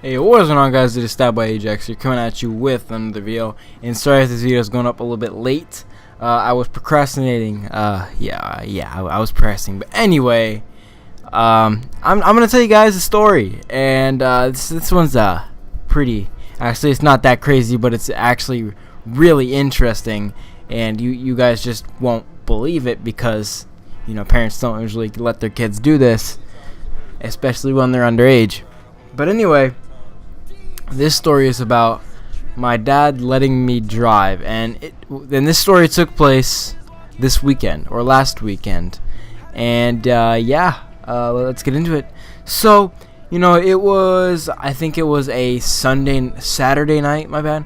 Hey, what is going on, guys? It is Stab by Ajax here, coming at you with another video. And sorry if this video is going up a little bit late. I was procrastinating. I was pressing. But anyway, I'm gonna tell you guys a story, and this one's pretty. Actually, it's not that crazy, but it's actually really interesting, and you guys just won't believe it because parents don't usually let their kids do this, especially when they're underage. But anyway, this story is about my dad letting me drive, and this story took place this weekend or last weekend, and let's get into it. So I think it was a Saturday night, my bad,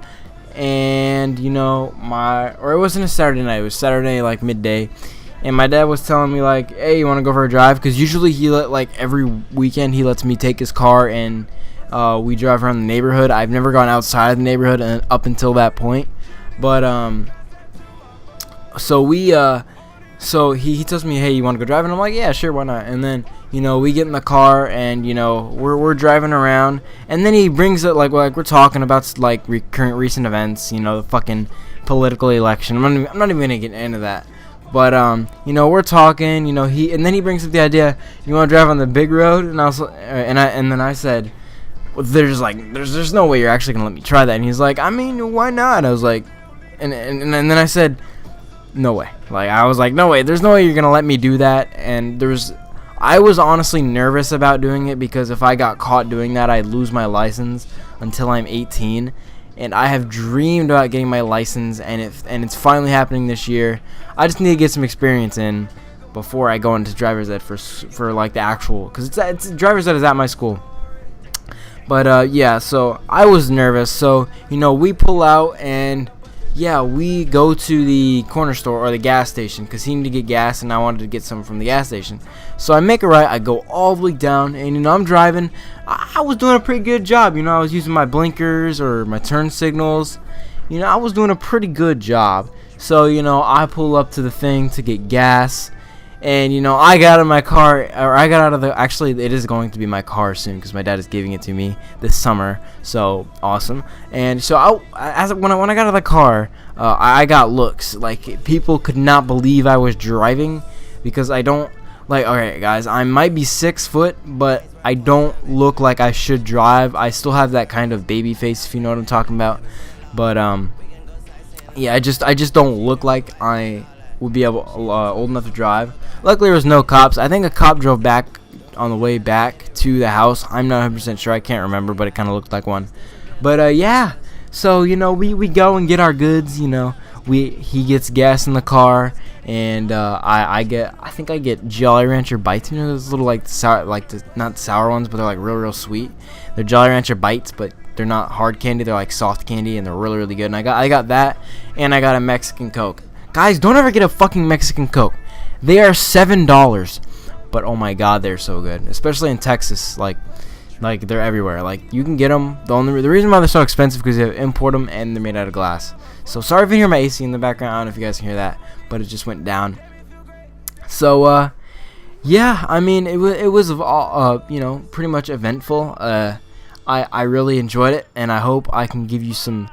and it wasn't a Saturday night, it was Saturday like midday, and my dad was telling me like, hey, you want to go for a drive? Because usually every weekend he lets me take his car and we drive around the neighborhood. I've never gone outside of the neighborhood up until that point, but so he tells me, hey, you want to go drive? And I'm like, yeah, sure, why not? And then we get in the car and we're driving around, and then he brings it like we're talking about like current recent events, the fucking political election. I'm not even gonna get into that. But we're talking, and then he brings up the idea, you want to drive on the big road? And I was and then I said, well, there's no way you're actually gonna let me try that. And he's like, I mean, why not? I was like, and then I said, no way. Like, I was like, no way. There's no way you're gonna let me do that. And I was honestly nervous about doing it, because if I got caught doing that, I'd lose my license until I'm 18. And I have dreamed about getting my license, and it's finally happening this year. I just need to get some experience in before I go into driver's ed for like the actual, because it's driver's ed is at my school. But so I was nervous. So we pull out, and we go to the corner store or the gas station, because he needed to get gas and I wanted to get some from the gas station. So I make a right, I go all the way down, and I'm driving. I was doing a pretty good job. I was using my blinkers or my turn signals. I was doing a pretty good job. So I pull up to the thing to get gas, and I got out of my car, or I got out of actually it is going to be my car soon, because my dad is giving it to me this summer. So awesome. And so when I got out of the car, I got looks. Like, people could not believe I was driving, because I don't, like, alright guys, I might be 6 foot, but I don't look like I should drive. I still have that kind of baby face, if you know what I'm talking about. But I just don't look like I would be old enough to drive. Luckily there was no cops. I think a cop drove back on the way back to the house. I'm not 100% sure. I can't remember, but it kind of looked like one. But so we go and get our goods. He gets gas in the car, and I think I get Jolly Rancher Bites. Those little like sour, not sour ones, but they're like real sweet. They're Jolly Rancher Bites, but they're not hard candy. They're like soft candy, and they're really good. And I got that, and I got a Mexican Coke. Guys, don't ever get a fucking Mexican Coke. They are $7, but oh my god, they're so good, especially in Texas. Like they're everywhere. Like, you can get them. The reason why they're so expensive, because they import them and they're made out of glass. So sorry if you hear my AC in the background. I don't know if you guys can hear that, but it just went down. So I mean, it was all pretty much eventful. I really enjoyed it, and I hope I can give you some.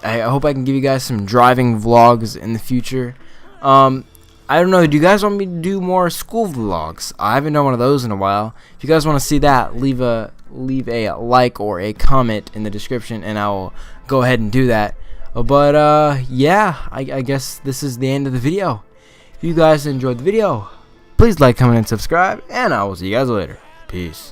I hope I can give you guys some driving vlogs in the future. I don't know, do you guys want me to do more school vlogs? I haven't done one of those in a while. If you guys want to see that, leave a like or a comment in the description, and I will go ahead and do that. But I guess this is the end of the video. If you guys enjoyed the video, please like, comment, and subscribe, and I will see you guys later. Peace.